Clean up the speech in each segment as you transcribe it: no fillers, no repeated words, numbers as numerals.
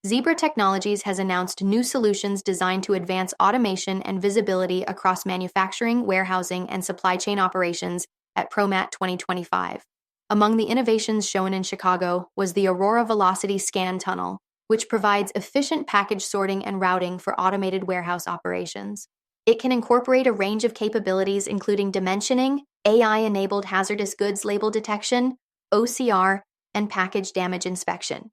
Zebra Technologies has announced new solutions designed to advance automation and visibility across manufacturing, warehousing, and supply chain operations at ProMat 2025. Among the innovations shown in Chicago was the Aurora Velocity Scan Tunnel, which provides efficient package sorting and routing for automated warehouse operations. It can incorporate a range of capabilities including dimensioning, AI-enabled hazardous goods label detection, OCR, and package damage inspection.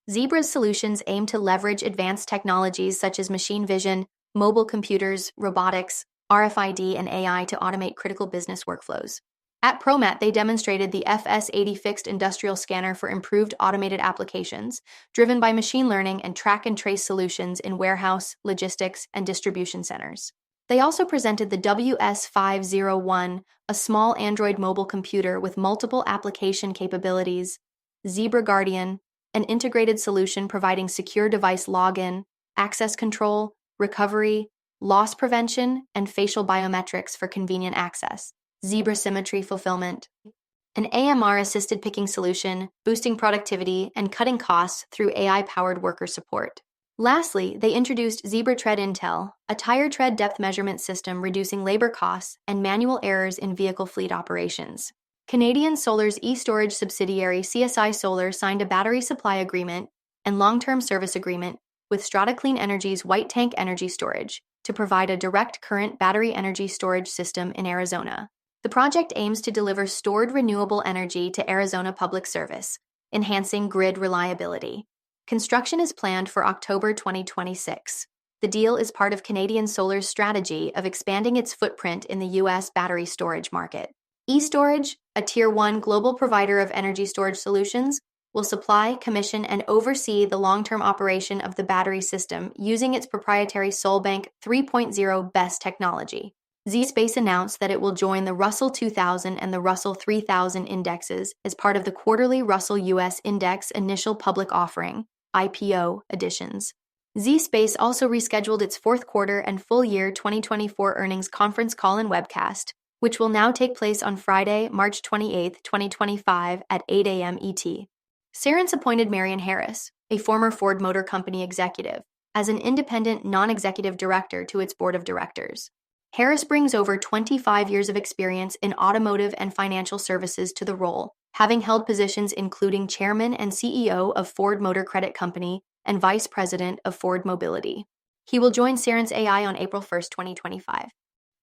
Zebra's solutions aim to leverage advanced technologies such as machine vision, mobile computers, robotics, RFID, and AI to automate critical business workflows. At ProMat, they demonstrated the FS80 fixed industrial scanner for improved automated applications, driven by machine learning and track and trace solutions in warehouse, logistics, and distribution centers. They also presented the WS501, a small Android mobile computer with multiple application capabilities, Zebra Guardian, an integrated solution providing secure device login, access control, recovery, loss prevention, and facial biometrics for convenient access, Zebra Symmetry Fulfillment, an AMR-assisted picking solution, boosting productivity and cutting costs through AI-powered worker support. Lastly, they introduced Zebra Tread Intel, a tire tread depth measurement system reducing labor costs and manual errors in vehicle fleet operations. Canadian Solar's e-storage subsidiary CSI Solar signed a battery supply agreement and long-term service agreement with Strata Clean Energy's White Tank Energy Storage to provide a direct current battery energy storage system in Arizona. The project aims to deliver stored renewable energy to Arizona Public Service, enhancing grid reliability. Construction is planned for October 2026. The deal is part of Canadian Solar's strategy of expanding its footprint in the U.S. battery storage market. eStorage, a Tier 1 global provider of energy storage solutions, will supply, commission, and oversee the long-term operation of the battery system using its proprietary SolBank 3.0 BESS technology. zSpace announced that it will join the Russell 2000 and the Russell 3000 indexes as part of the quarterly Russell US Index Initial Public Offering, IPO, editions. zSpace also rescheduled its fourth quarter and full year 2024 earnings conference call and webcast, which will now take place on Friday, March 28, 2025 at 8 a.m. ET. Cerence appointed Marion Harris, a former Ford Motor Company executive, as an independent non-executive director to its board of directors. Harris brings over 25 years of experience in automotive and financial services to the role, having held positions including chairman and CEO of Ford Motor Credit Company and vice president of Ford Mobility. He will join Cerence AI on April 1, 2025.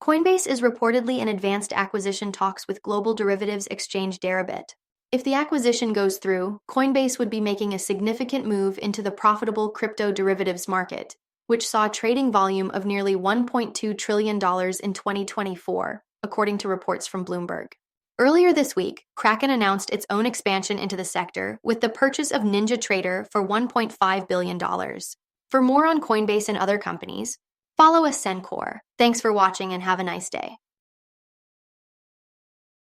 Coinbase is reportedly in advanced acquisition talks with global derivatives exchange Deribit. If the acquisition goes through, Coinbase would be making a significant move into the profitable crypto derivatives market, which saw trading volume of nearly $1.2 trillion in 2024, according to reports from Bloomberg. Earlier this week, Kraken announced its own expansion into the sector with the purchase of NinjaTrader for $1.5 billion. For more on Coinbase and other companies, follow Ascencore. Thanks for watching and have a nice day.